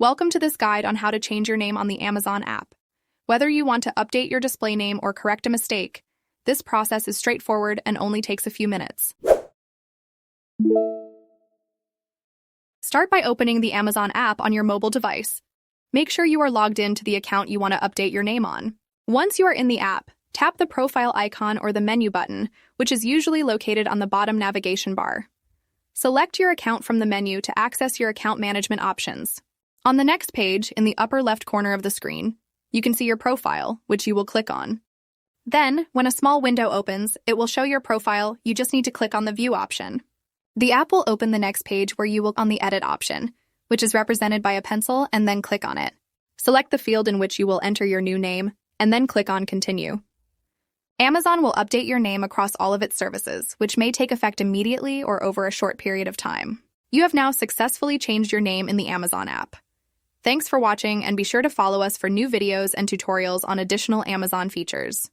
Welcome to this guide on how to change your name on the Amazon app. Whether you want to update your display name or correct a mistake, this process is straightforward and only takes a few minutes. Start by opening the Amazon app on your mobile device. Make sure you are logged in to the account you want to update your name on. Once you are in the app, tap the profile icon or the menu button, which is usually located on the bottom navigation bar. Select your account from the menu to access your account management options. On the next page, in the upper left corner of the screen, you can see your profile, which you will click on. Then, when a small window opens, it will show your profile. You just need to click on the View option. The app will open the next page where you will on the Edit option, which is represented by a pencil, and then click on it. Select the field in which you will enter your new name, and then click on Continue. Amazon will update your name across all of its services, which may take effect immediately or over a short period of time. You have now successfully changed your name in the Amazon app. Thanks for watching, and be sure to follow us for new videos and tutorials on additional Amazon features.